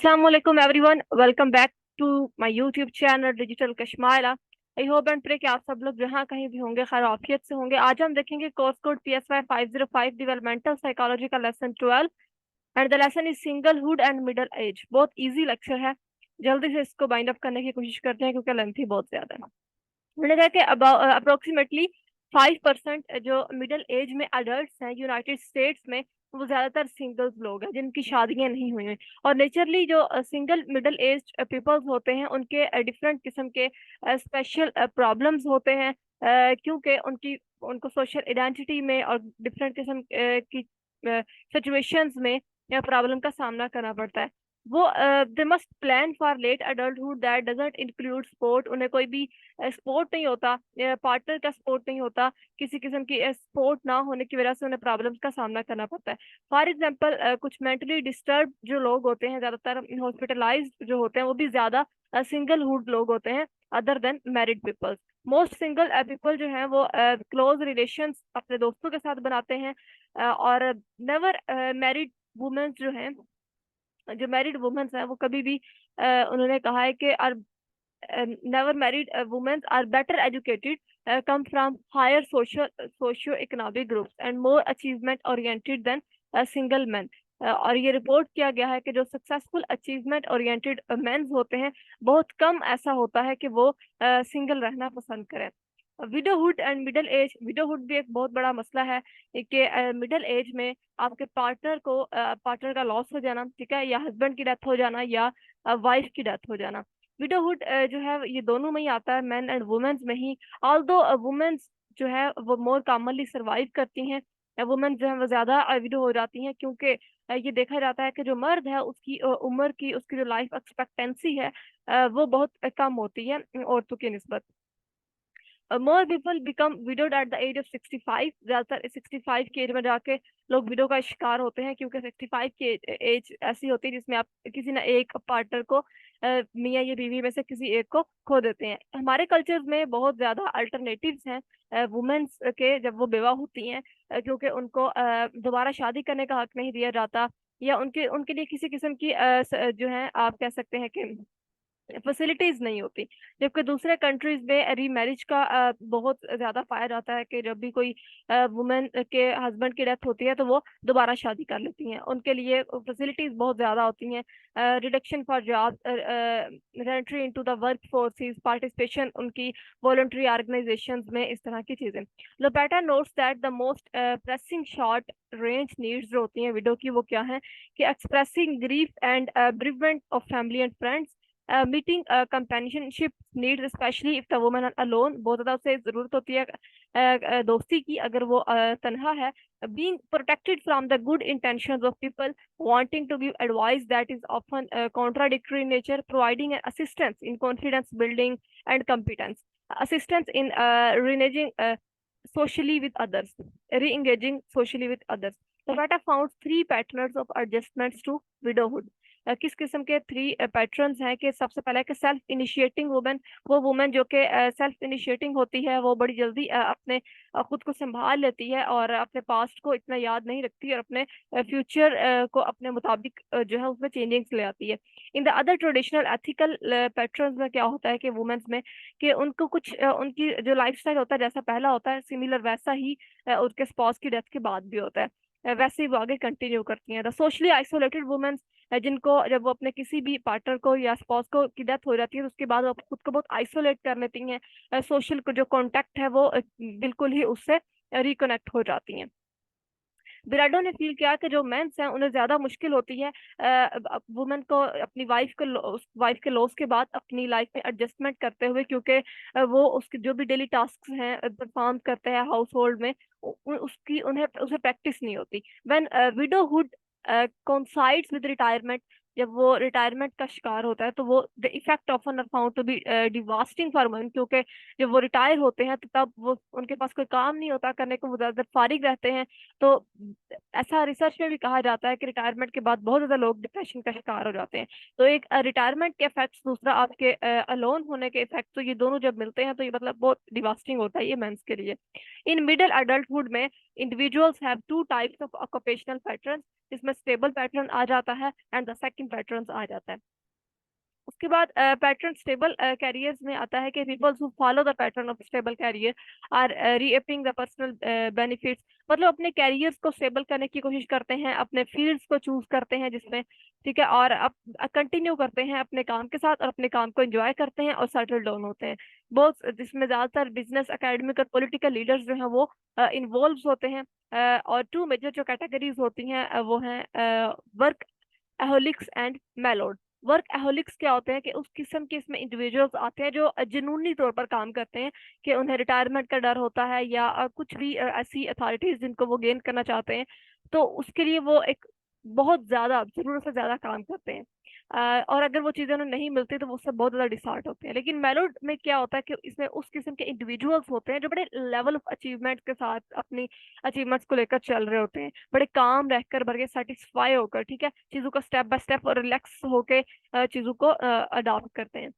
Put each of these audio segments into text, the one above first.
Assalamu alaikum everyone. Welcome back to my YouTube channel Digital Kashmaila. I hope and pray कि आप सब लोग जहाँ कहीं भी होंगे खैर आफियत से होंगे। आज हम देखेंगे course code PSY 505 developmental psychology का lesson 12 and the lesson is singlehood and middle age. बहुत इजी लेक्चर है, जल्दी से इसको बाइंड अप करने की कोशिश करते हैं क्योंकि लेंथी बहुत ज्यादा है। मैंने कहा कि अप्रोक्सीमेटली 5% जो मिडिल एज में अडल्ट हैं यूनाइटेड स्टेट्स में, वो ज्यादातर सिंगल्स लोग हैं जिनकी शादियां नहीं हुई हैं। और नेचुरली जो सिंगल मिडिल एज पीपल्स होते हैं उनके डिफरेंट किस्म के स्पेशल प्रॉब्लम्स होते हैं, क्योंकि उनको सोशल आइडेंटिटी में और डिफरेंट किस्म की सिचुएशंस में या प्रॉब्लम का सामना करना पड़ता है। वो they must plan for late adulthood that doesn't include sport. उन्हें कोई भी स्पोर्ट नहीं होता, पार्टनर का सपोर्ट नहीं होता, किसी किस्म की सपोर्ट ना होने की वजह से उन्हें प्रॉब्लम्स का सामना करना पड़ता है। फॉर एग्जांपल कुछ मेंटली डिस्टर्ब जो लोग होते हैं, ज्यादातर हॉस्पिटलाइज्ड जो होते हैं, वो भी ज्यादा सिंगल हुड लोग होते हैं other than married peoples. Most single people जो हैं वो क्लोज रिलेशंस अपने दोस्तों के साथ बनाते हैं, और नेवर मैरिड वुमेन्स जो हैं, जो मैरिड वुमेन्स हैं, वो कभी भी उन्होंने कहा है कि never married women are better educated, come from higher socio-economic groups and more achievement oriented than single men। और ये रिपोर्ट किया गया है कि जो सक्सेसफुल अचीवमेंट ओरिएंटेड मेंस होते हैं, बहुत कम ऐसा होता है कि वो सिंगल रहना पसंद करें। Widowhood and middle as. Widowhood भी एक बहुत बड़ा मसला है कि मिडिल एज में आपके पार्टनर का लॉस हो जाना, ठीक है, या हस्बैंड की डेथ हो जाना, या वाइफ की डेथ हो जाना। विडोहुड जो है ये दोनों में ही आता है, मैन एंड वुमेन्स में ही। ऑल्दो वुमेन्स जो है वो मोर कॉमनली सर्वाइव करती हैं, वुमेन जो है वो ज्यादा विडो हो जाती हैं, क्योंकि ये देखा जाता है कि जो मर्द है उसकी उम्र की, उसकी जो लाइफ एक्सपेक्टेंसी है वो बहुत कम होती है औरतों की निस्बत। More people become widowed at the age of 65। ज्यादातर 65 की एज में जाके लोग विडो का शिकार होते हैं, क्योंकि 65 की एज ऐसी होती है जिसमें आप किसी ना एक पार्टनर को, मियाँ या बीवी में से किसी एक को खो देते हैं। हमारे कल्चर्स में बहुत ज्यादा अल्टरनेटिव्स हैं वुमेन्स के जब वो बेवा होती हैं, क्योंकि उनको दोबारा शादी करने का हक नहीं दिया जाता, या उनके उनके लिए किसी किस्म की जो है आप कह सकते हैं कि फैसिलिटीज नहीं होती। जबकि दूसरे कंट्रीज में रीमैरिज का बहुत ज्यादा पाया जाता है कि जब भी कोई वुमेन के हस्बैंड की डेथ होती है तो वो दोबारा शादी कर लेती हैं, उनके लिए फैसिलिटीज बहुत ज्यादा होती हैं। Reduction for job, entry into the work forces, participation उनकी वॉलंटरी ऑर्गेनाइजेशंस में, इस तरह की चीजें। Lopata notes that the most pressing short range needs जो होती हैं विडो की, वो क्या है कि expressing grief and bereavement of family and friends, meeting companionship needs especially if the woman are alone. बहुत ज्यादा उसे जरूरत होती है दोस्ती की अगर वो तन्हा है। Being protected from the good intentions of people wanting to give advice that is often contradictory in nature, providing assistance in confidence building and competence, assistance in re-engaging socially with others, re-engaging socially with others. The data found three patterns of adjustments to widowhood। किस किस्म के three patterns हैं कि सबसे पहले कि self initiating women. वो women जो कि सेल्फ इनिशिएटिंग होती है, वो बड़ी जल्दी अपने खुद को संभाल लेती है और अपने पास्ट को इतना याद नहीं रखती, और अपने फ्यूचर को अपने मुताबिक जो है उसमें चेंजिंग्स ले आती है। In the other traditional ethical patterns में क्या होता है कि वुमेन्स में कि उनको कुछ उनकी जो लाइफस्टाइल होता है जैसा पहला होता है सिमिलर वैसा ही उनके स्पॉस की डेथ के बाद भी होता है, वैसे ही वो आगे कंटिन्यू करती हैं। द सोशली आइसोलेटेड वुमेन्स, जिनको जब वो अपने किसी भी पार्टनर को या स्पॉस को की डेथ हो जाती है तो उसके बाद वो खुद को बहुत आइसोलेट कर लेती हैं, सोशल जो कांटेक्ट है वो बिल्कुल ही उससे रिकनेक्ट हो जाती हैं। बिराडो ने फील किया कि जो मेंस हैं उन्हें ज्यादा मुश्किल होती है वुमेन को अपनी वाइफ के लॉस के बाद अपनी लाइफ में एडजस्टमेंट करते हुए, क्योंकि वो उसके जो भी डेली टास्क हैं परफॉर्म करते हैं हाउस होल्ड में, उसकी उन्हें उसे प्रैक्टिस नहीं होती। When widowhood coincides with retirement, जब वो रिटायरमेंट का शिकार होता है तो वो the effect often are found to be devastating for women, क्योंकि जब वो रिटायर होते हैं तो तब वो उनके पास कोई काम नहीं होता करने को, वो ज्यादा फारिग रहते हैं। तो ऐसा रिसर्च में भी कहा जाता है कि रिटायरमेंट के बाद बहुत ज्यादा लोग डिप्रेशन का शिकार हो जाते हैं। तो एक रिटायरमेंट के इफेक्ट्स, दूसरा आपके अलोन होने के इफेक्ट, तो ये दोनों जब मिलते हैं तो ये मतलब बहुत डिवास्टिंग होता है ये मेंस के लिए। इन मिडिल अडल्टहुड में individuals have two types of occupational pattern, जिसमें स्टेबल पैटर्न आ जाता है एंड द सेकंड पैटर्न आ जाता है। उसके बाद पैटर्न स्टेबल कैरियर्स में आता है कि peoples who follow the pattern of stable career are reaping the personal benefits, मतलब अपने कैरियर्स को स्टेबल करने की कोशिश करते हैं, अपने फील्ड्स को चूज करते हैं जिसमें, ठीक है, और अब कंटिन्यू करते हैं अपने काम के साथ और अपने काम को एंजॉय करते हैं और सेटल डाउन होते हैं। बहुत जिसमें ज्यादातर बिजनेस, एकेडमिक और पॉलिटिकल लीडर्स जो हैं वो इन्वॉल्व होते हैं। और टू मेजर जो कैटेगरीज होती हैं वो हैं वर्क एहोलिक्स एंड मेलोड। वर्क एहोलिक्स क्या होते हैं कि उस किस्म के इसमें इंडिविजुअल्स आते हैं जो जुनूनी तौर पर काम करते हैं, कि उन्हें रिटायरमेंट का डर होता है या कुछ भी ऐसी अथॉरिटीज जिनको वो गेन करना चाहते हैं, तो उसके लिए वो एक बहुत ज्यादा जरूरत से ज्यादा काम करते हैं। और अगर वो चीजें उन्हें नहीं मिलती तो वो उससे बहुत ज्यादा डिसहार्ट होते हैं। लेकिन मेलोड में क्या होता है कि इसमें उस किस्म के इंडिविजुअल्स होते हैं जो बड़े लेवल ऑफ अचीवमेंट के साथ अपनी अचीवमेंट्स को लेकर चल रहे होते हैं, बड़े काम रहकर, बड़े सेटिस्फाई होकर, ठीक है, चीजों को स्टेप बाय स्टेप और रिलैक्स होके चीजों को अडॉप्ट करते हैं।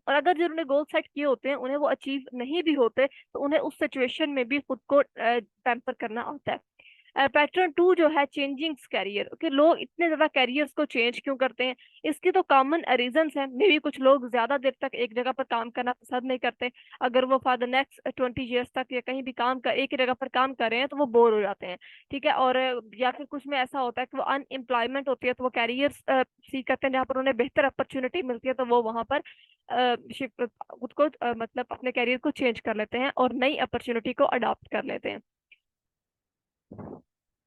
और अगर जिन्होंने गोल सेट किए होते हैं उन्हें वो अचीव नहीं भी होते तो उन्हें उस सिचुएशन में भी खुद को पैम्पर करना आता है। पैटर्न टू जो है चेंजिंग कैरियर, कि लोग इतने ज्यादा कैरियर्स को चेंज क्यों करते हैं, इसके तो कॉमन रीजंस हैं। मे बी कुछ लोग ज्यादा देर तक एक जगह पर काम करना पसंद नहीं करते, अगर वो फॉर द नेक्स्ट 20 ईयर्स तक या कहीं भी काम कर एक ही जगह पर काम कर रहे हैं तो वो बोर हो जाते हैं, ठीक है। और या फिर कुछ में ऐसा होता है कि वो अनएम्प्लॉयमेंट होती है तो वो कैरियर सीख करते हैं जहाँ पर उन्हें बेहतर अपॉर्चुनिटी मिलती है, तो वो वहां पर शिफ्ट खुद को मतलब अपने कैरियर को चेंज कर लेते हैं और नई अपॉर्चुनिटी को अडॉप्ट कर लेते हैं।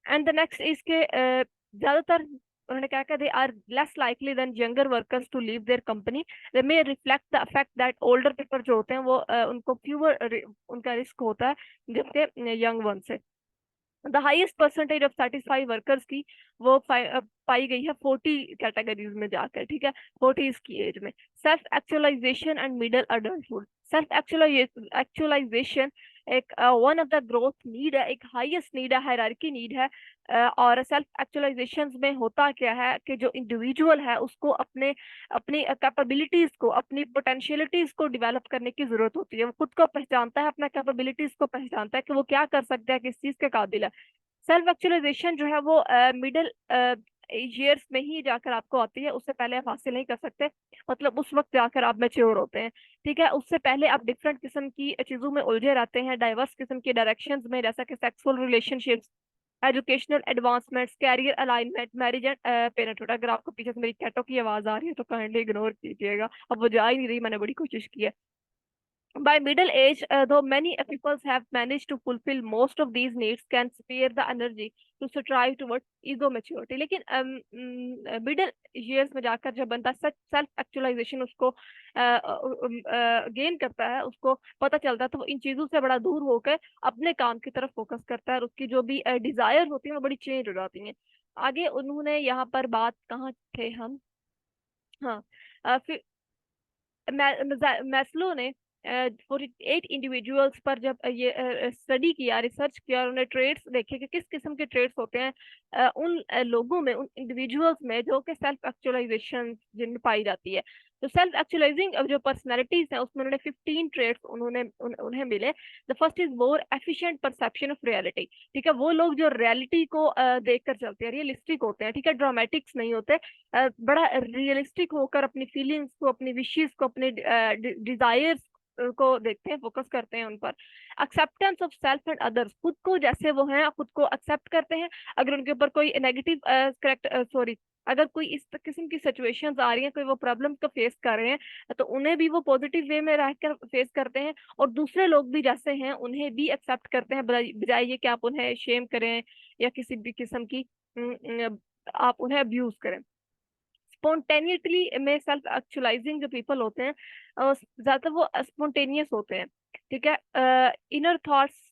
एंड द नेक्स्ट इज के ज्यादातर उन्होंने क्या कहा, they are less likely than younger workers to leave their company, they may reflect the fact that older people जो होते हैं वो उनको फ्यूअर उनका रिस्क होता है जबकि यंग वन से। The highest percentage of satisfied workers की वो पाई गई है 40 कैटेगरीज में जाकर, ठीक है, 40 की एज में। Self actualisation and middle adulthood. Self actualisation एक one of the growth need है, एक हाईएस्ट नीड है, हायरार्की नीड है। और सेल्फ एक्चुअलाइजेशन में होता क्या है कि जो इंडिविजुअल है उसको अपने अपनी कैपेबिलिटीज को, अपनी पोटेंशियलिटीज को डेवलप करने की जरूरत होती है। वो खुद को पहचानता है, अपना कैपेबिलिटीज को पहचानता है कि वो क्या कर सकता है, किस चीज के काबिल है। सेल्फ एक्चुअलाइजेशन जो है वो मिडिल ईयर्स में ही जाकर आपको आती है, उससे पहले आप हासिल नहीं कर सकते, मतलब उस वक्त जाकर आप मैच्योर होते हैं, ठीक है। उससे पहले आप डिफरेंट किस्म की चीजों में उलझे रहते हैं, डाइवर्स किस्म के डायरेक्शंस में, जैसा कि sexual relationships, educational advancements, career alignment, marriage and parenthood. अगर आपको पीछे से मेरी कैटो की आवाज आ रही है तो काइंडली इग्नोर कीजिएगा, अब वो जा ही नहीं रही, मैंने बड़ी कोशिश की है। By middle age, though many peoples have managed to fulfill most of these needs, can spare the energy to strive toward ego maturity. लेकिन मिडिल ईयर्स में जाकर जब बंदा सच सेल्फ एक्चुअलाइजेशन उसको गेन करता है, उसको पता चलता है, तो वो इन चीजों से बड़ा दूर होकर अपने काम की तरफ फोकस करता है और उसकी जो भी डिजायर होती है वो बड़ी चेंज हो जाती हैं। आगे उन्होंने यहाँ पर बात, कहाँ थे हम, हाँ, फिर मैस्लो ने 48 इंडिविजुअल्स पर जब ये स्टडी किया, रिसर्च किया, और उन्हें ट्रेड्स देखे कि किस किस्म के ट्रेड्स होते हैं उन लोगों में, उन इंडिविजुअल्स में जो कि सेल्फ एक्चुअलाइजेशन जिनमें पाई जाती है। तो सेल्फ एक्चुअलाइजिंग जो पर्सनैलिटीज हैं उसमें उन्होंने 15 ट्रेड्स उन्हें मिले। The first is more efficient perception of reality, ठीक है, वो लोग जो रियलिटी को देखकर चलते हैं, रियलिस्टिक होते हैं, ठीक है, ड्रामेटिक्स नहीं होते, बड़ा रियलिस्टिक होकर अपनी फीलिंग्स को, अपनी विशेस को, अपने डिजायर्स को देखते हैं, फोकस करते हैं उन पर। Acceptance of self and others, खुद को जैसे वो हैं खुद को एक्सेप्ट करते हैं। अगर उनके ऊपर कोई नेगेटिव अगर कोई इस किस्म की सिचुएशंस आ रही हैं, कोई वो प्रॉब्लम को फेस कर रहे हैं, तो उन्हें भी वो पॉजिटिव वे में रहकर फेस करते हैं, और दूसरे लोग भी जैसे हैं उन्हें भी एक्सेप्ट करते हैं, बजाय ये कि आप उन्हें शेम करें या किसी भी किस्म की आप उन्हें अब्यूज करें। स्पॉन्टेनियसली में सेल्फ एक्चुअलाइजिंग जो पीपल होते हैं ज्यादातर वो स्पॉन्टेनियस होते हैं, ठीक है, इनर थॉट्स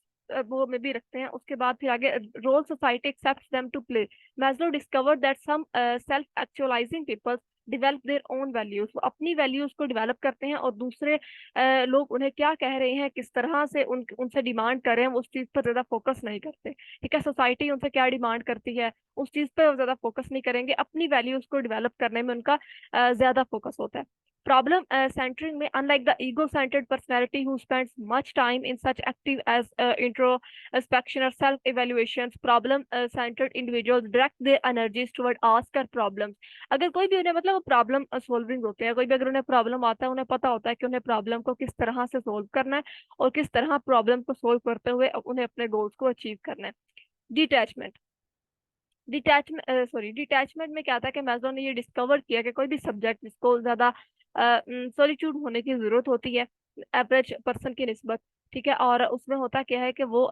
वो में भी रखते हैं। उसके बाद फिर आगे role society accepts them to play. Maslow discovered that some self एक्चुअलाइजिंग people develop their own values, वो अपनी वैल्यूज को डेवलप करते हैं, और दूसरे लोग उन्हें क्या कह रहे हैं, किस तरह से उनसे डिमांड कर रहे हैं, उस चीज पर ज्यादा फोकस नहीं करते, ठीक है। सोसाइटी उनसे क्या डिमांड करती है उस चीज पर ज्यादा फोकस नहीं करेंगे, अपनी वैल्यूज को डेवलप करने में उनका ज्यादा फोकस होता है। Problem centering में, unlike the ego-centered personality who spends much time in such active as introspection or self-evaluations, problem-centered individuals direct their energies toward ask or problems. अगर कोई भी उन्हें मतलब प्रॉब्लम सॉल्विंग होते हैं, कोई भी अगर उन्हें प्रॉब्लम आता है, उन्हें पता होता है कि उन्हें प्रॉब्लम को किस तरह से सोल्व करना है और किस तरह प्रॉब्लम को सोल्व करते हुए उन्हें अपने गोल्स को अचीव करना है। डिटैचमेंट, डिटैचमेंट में क्या था कि मैस्लो ने ये डिस्कवर किया कि कोई भी सब्जेक्ट जिसको ज्यादा सॉलिट्यूड होने की जरूरत होती है एवरेज पर्सन की निस्बत, ठीक है, और उसमें होता क्या है कि वो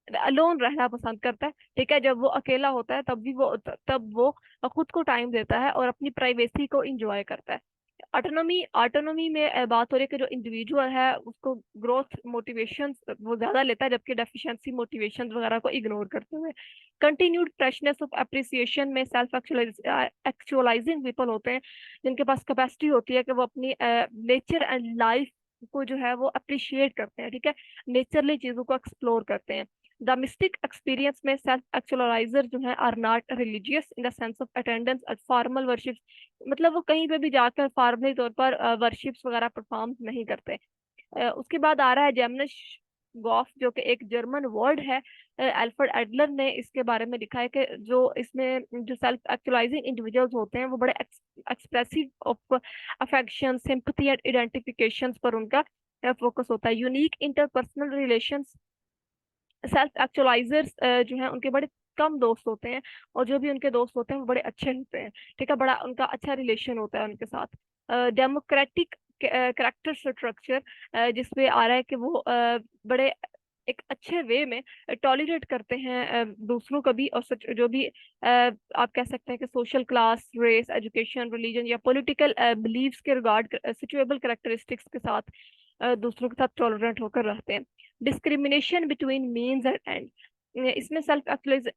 अलोन रहना पसंद करता है, ठीक है, जब वो अकेला होता है तब वो खुद को टाइम देता है और अपनी प्राइवेसी को इंजॉय करता है। ऑटोनॉमी ऑटोनॉमी में बात हो रही है कि जो इंडिविजुअल है उसको ग्रोथ मोटिवेशन वो ज्यादा लेता है, जबकि डेफिशिएंसी मोटिवेशन वगैरह को इग्नोर करते हुए। कंटिन्यूड फ्रेशनेस ऑफ अप्रिसिएशन में सेल्फ एक्चुअलाइजिंग पीपल होते हैं जिनके पास कैपेसिटी होती है कि वो अपनी नेचर एंड लाइफ को जो है वो अप्रिशिएट करते हैं, ठीक है, नेचरली चीजों को एक्सप्लोर करते हैं। द मिस्टिक एक्सपीरियंस में सेल्फ एक्चुअलाइजर जो है are not religious in the sense of attendance at formal worship, मतलब वो कहीं पे भी जाकर फॉर्मली तौर पर वर्शिप्स वगैरह परफॉर्म नहीं करते। उसके बाद आ रहा है जेमनिश गॉफ, जो कि एक जर्मन वर्ड है। अल्फ्रेड एडलर ने इसके बारे में लिखा है कि जो इसमें जो सेल्फ एक्चुअलाइजिंग इंडिविजुअल्स होते हैं वो बड़े expressive of affection, sympathy and identifications पर उनका फोकस होता है। यूनिक इंटरपर्सनल रिलेशंस, सेल्फ एक्चुअलाइजर्स जो हैं उनके बड़े कम दोस्त होते हैं और जो भी उनके दोस्त होते हैं वो बड़े अच्छे होते हैं, ठीक है, बड़ा उनका अच्छा रिलेशन होता है उनके साथ। डेमोक्रेटिक करेक्टर स्ट्रक्चर जिसमें आ रहा है कि वो बड़े एक अच्छे वे में टॉलरेट करते हैं दूसरों को भी, और सच जो भी आप कह सकते हैं कि social class, race, education, religion या पॉलिटिकल बिलीव्स के रिगार्ड सिचुएबल करेक्टरिस्टिक्स के साथ दूसरों के साथ टॉलरेंट होकर रहते हैं। Discrimination between means and end, इसमें सेल्फ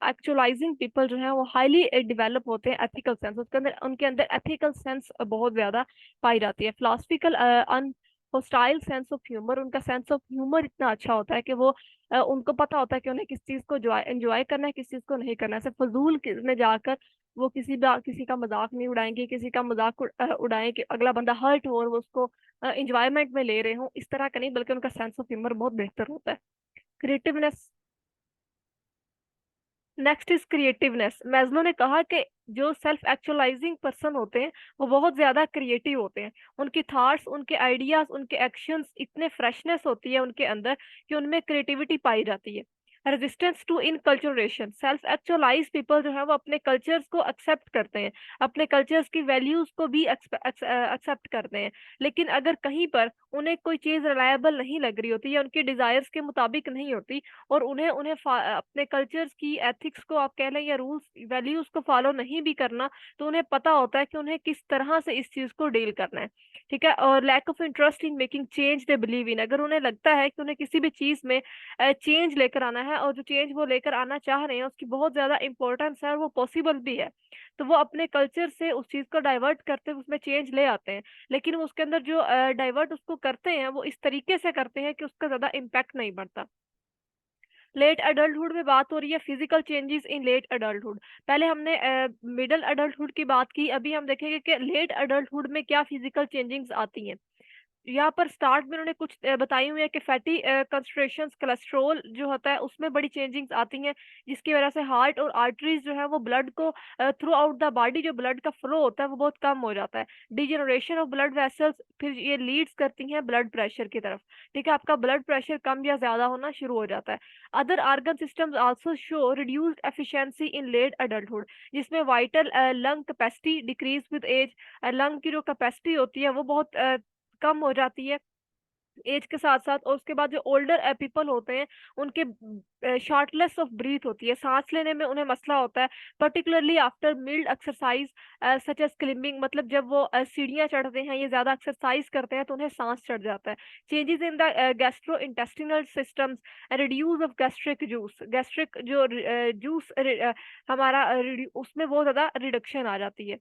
एक्चुअलाइजिंग पीपल जो है वो हाईली डेवलप होते हैं एथिकल सेंस, उसके अंदर उनके अंदर एथिकल सेंस बहुत ज्यादा पाई जाती है। Philosophical unhostile sense of humour, उनका सेंस ऑफ ह्यूमर इतना अच्छा होता है कि वो उनको पता होता है कि उन्हें किस चीज को एंजॉय करना है, किस चीज को नहीं करना है। सिर्फ फजूल में जाकर वो किसी का मजाक नहीं उड़ाएंगे, किसी का मजाक उड़ाएं कि अगला बंदा हर्ट हो और वो उसको इंजॉयमेंट में ले रहे हो, इस तरह का नहीं, बल्कि उनका सेंस ऑफ ह्यूमर बहुत बेहतर होता है। Creativeness, next is creativeness. Maslow ने कहा कि जो सेल्फ एक्चुअलाइजिंग पर्सन होते हैं वो बहुत ज्यादा क्रिएटिव होते हैं, उनकी थॉट्स, उनके आइडियाज, उनके एक्शंस, इतने फ्रेशनेस होती है उनके अंदर कि उनमें क्रिएटिविटी पाई जाती है। Resistance to enculturation, self actualize people जो है वो अपने कल्चर्स को एक्सेप्ट करते हैं, अपने कल्चर्स की वैल्यूज को भी एक्सेप्ट करते हैं, लेकिन अगर कहीं पर उन्हें कोई चीज रिलायबल नहीं लग रही होती या उनकी डिजायर्स के मुताबिक नहीं होती और उन्हें उन्हें अपने कल्चर्स की एथिक्स को आप कह लें या रूल्स वैल्यूज को फॉलो नहीं भी करना, तो उन्हें पता होता है कि उन्हें किस तरह से इस चीज को डील करना है, ठीक है। और lack of interest in making change they believe in, अगर उन्हें लगता है कि उन्हें किसी भी चीज में चेंज लेकर आना है और जो चेंज वो लेकर आना चाह रहे हैं उसकी बहुत ज्यादा इंपॉर्टेंस है और वो पॉसिबल भी है, तो वो अपने कल्चर से उस चीज को डाइवर्ट करते हुए उसमें चेंज ले आते हैं, लेकिन वो उसके अंदर जो डाइवर्ट उसको करते हैं वो इस तरीके से करते हैं कि उसका ज्यादा इम्पैक्ट नहीं पड़ता। लेट अडल्टहुड में बात हो रही है physical changes in late adulthood. पहले हमने मिडिल अडल्टहुड की बात की, अभी हम देखेंगे कि लेट अडल्टहुड में क्या फिजिकल चेंजिंग्स आती हैं। यहाँ पर स्टार्ट में उन्होंने कुछ बताई हुई है कि फैटी कंसंट्रेशंस, कोलेस्ट्रॉल जो होता है उसमें बड़ी चेंजिंग्स आती हैं, जिसकी वजह से हार्ट और आर्टरीज जो है वो ब्लड को थ्रू आउट द बॉडी जो ब्लड का फ्लो होता है वो बहुत कम हो जाता है। डिजेनरेशन ऑफ ब्लड वेसल्स, फिर ये लीड्स करती हैं ब्लड प्रेशर की तरफ, ठीक है, आपका ब्लड प्रेशर कम या ज्यादा होना शुरू हो जाता है। Other organ systems also show reduced efficiency in late adulthood, जिसमें vital lung capacity decrease with age, lung की जो कैपेसिटी होती है वो बहुत कम हो जाती है एज के साथ साथ। और उसके बाद जो ओल्डर पीपल होते हैं उनके शॉर्टनेस ऑफ ब्रीथ होती है, सांस लेने में उन्हें मसला होता है, particularly after mild exercise such as climbing, मतलब जब वो सीढ़ियाँ चढ़ते हैं या ज्यादा एक्सरसाइज करते हैं तो उन्हें सांस चढ़ जाता है। Changes in the gastro intestinal systems, reduce of gastric juice, gastric जो जूस हमारा उसमें बहुत ज्यादा रिडक्शन आ जाती है।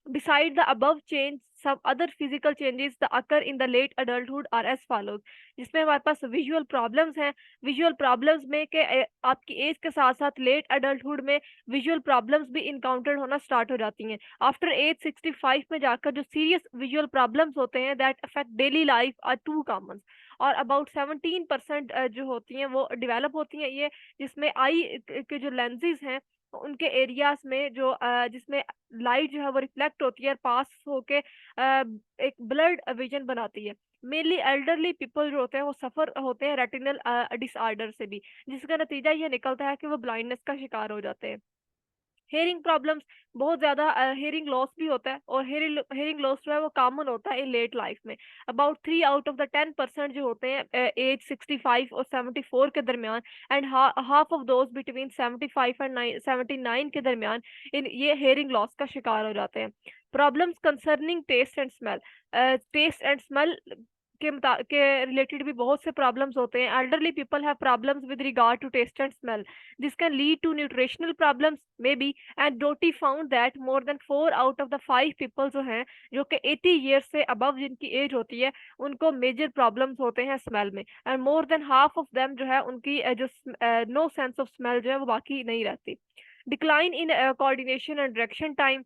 Beside the above change, some other physical changes that occur in the late adulthood are as follows, जिसमें हमारे पास विजुअल प्रॉब्लम्स हैं। विजुअल प्रॉब्लम्स में के आपकी एज के साथ साथ लेट अडल्टहुड में विजुअल प्रॉब्लम्स भी इनकाउंटर होना स्टार्ट हो जाती हैं। आफ्टर एज 65 में जाकर जो सीरियस विजुअल प्रॉब्लम्स होते हैं that affect daily life are too common, और अबाउट 17% जो होती हैं वो डेवलप होती हैं ये, जिसमें आई के जो लेंसेज हैं उनके एरियाज में जो जिसमें लाइट जो है वो रिफ्लेक्ट होती है और पास होके एक ब्लड विजन बनाती है। मेनली एल्डरली पीपल जो होते हैं वो सफर होते हैं रेटिनल डिसऑर्डर से भी, जिसका नतीजा ये निकलता है कि वो ब्लाइंडनेस का शिकार हो जाते हैं। हेयरिंग प्रॉब्लम्स बहुत ज्यादा, हेयरिंग लॉस भी होता है, और हेयरिंग लॉस जो है वो कॉमन होता है इन लेट लाइफ में। अबाउट 3 आउट ऑफ द 10% जो होते हैं एज 65 और 74 के दरमियान, and half of those between 75 and 79 के दरमियान इन ये हेयरिंग लॉस का शिकार हो जाते हैं। Problems concerning taste and smell, taste and smell के रिलेटेड भी बहुत से प्रॉब्लम्स होते हैं। Elderly people have problems with regard to taste and smell, this can lead to nutritional problems maybe, and Doty found that more than 4 out of the 5 people जो हैं जो कि 80 ईयर्स से अबव जिनकी as होती है उनको major problems होते हैं स्मेल में, and more than half of them जो है उनकी जो नो सेंस ऑफ स्मेल जो है वो बाकी नहीं रहती। Decline in coordination and direction time,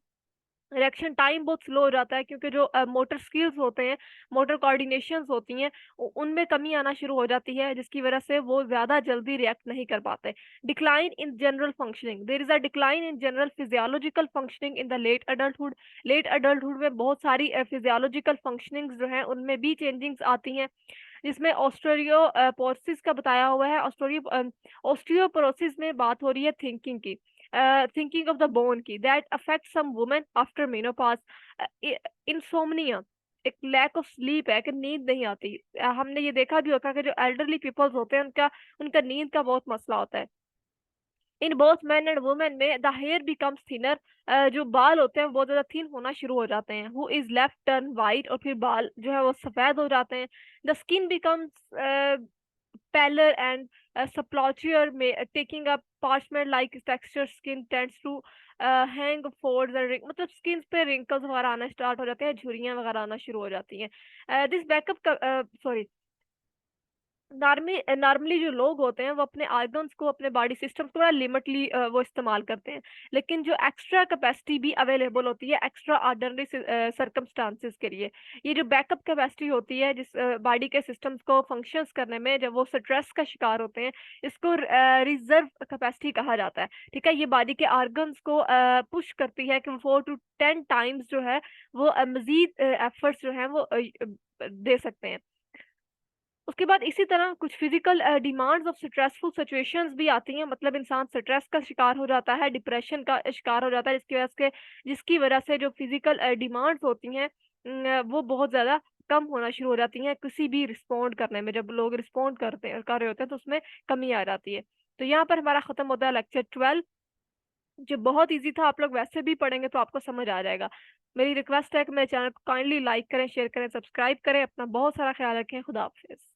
reaction time बहुत स्लो हो जाता है क्योंकि जो मोटर स्किल्स होते हैं, मोटर कोऑर्डिनेशंस होती हैं, उनमें कमी आना शुरू हो जाती है, जिसकी वजह से वो ज्यादा जल्दी रिएक्ट नहीं कर पाते। Decline in general functioning, there is a decline in general physiological functioning in the late adulthood. Late adulthood में बहुत सारी फिजियोलॉजिकल फंक्शनिंग्स जो हैं उनमें भी चेंजिंग्स आती हैं, जिसमें ऑस्ट्रियोपोरोसिस का बताया हुआ है। ऑस्ट्रियोपोरोसिस में बात हो रही है थिंकिंग की, थिंकिंग ऑफ द बोन की, that affect some women after menopause. Insomnia एक लैक ऑफ स्लीप है कि नींद नहीं आती। हमने ये देखा भी होगा कि जो एल्डरली पीपल्स होते हैं उनका उनका नींद का बहुत मसला होता है। In both man and women में द हेयर बिकम्स थिनर, जो बाल होते हैं वो बहुत ज्यादा थिन होना शुरू हो जाते हैं। Who is left turn white, और फिर बाल जो है वो सफेद हो जाते हैं। The skin becomes paler and subflottier, taking up parchment like texture. Skin tends to hang folds and मतलब स्किन पे wrinkles वगैरह आना स्टार्ट हो जाते हैं, झुर्रियां वगैरह आना शुरू हो जाती हैं। दिस बैकअप सॉरी नॉर्मली जो लोग होते हैं वो अपने ऑर्गन्स को, अपने बॉडी सिस्टम को बड़ा लिमिटली वो इस्तेमाल करते हैं, लेकिन जो एक्स्ट्रा कैपेसिटी भी अवेलेबल होती है एक्स्ट्रा ऑर्डिनरी सर्कमस्टांसेस के लिए, ये जो बैकअप कैपेसिटी होती है जिस बॉडी के सिस्टम्स को फंक्शंस करने में जब वो स्ट्रेस का शिकार होते हैं, इसको रिजर्व कैपेसिटी कहा जाता है। ठीक है, ये बॉडी के ऑर्गन्स को पुश करती है कि वो 4 to 10 टाइम्स जो है वो मजीद एफर्ट्स जो है वो दे सकते हैं। उसके बाद इसी तरह कुछ physical demands of stressful situations भी आती हैं, मतलब इंसान स्ट्रेस का शिकार हो जाता है, डिप्रेशन का शिकार हो जाता है, जिसकी वजह से जो फिजिकल डिमांड्स होती हैं वो बहुत ज्यादा कम होना शुरू हो जाती हैं किसी भी रिस्पॉन्ड करने में। जब लोग रिस्पॉन्ड कर रहे होते हैं तो उसमें कमी आ जाती है। तो यहाँ पर हमारा खत्म होता है लेक्चर 12, जो बहुत इजी था। आप लोग वैसे भी पढ़ेंगे तो आपको समझ आ जाएगा। मेरी रिक्वेस्ट है कि मेरे चैनल को काइंडली लाइक करें, शेयर करें, सब्सक्राइब करें। अपना बहुत सारा ख्याल रखें। खुदा हाफिज।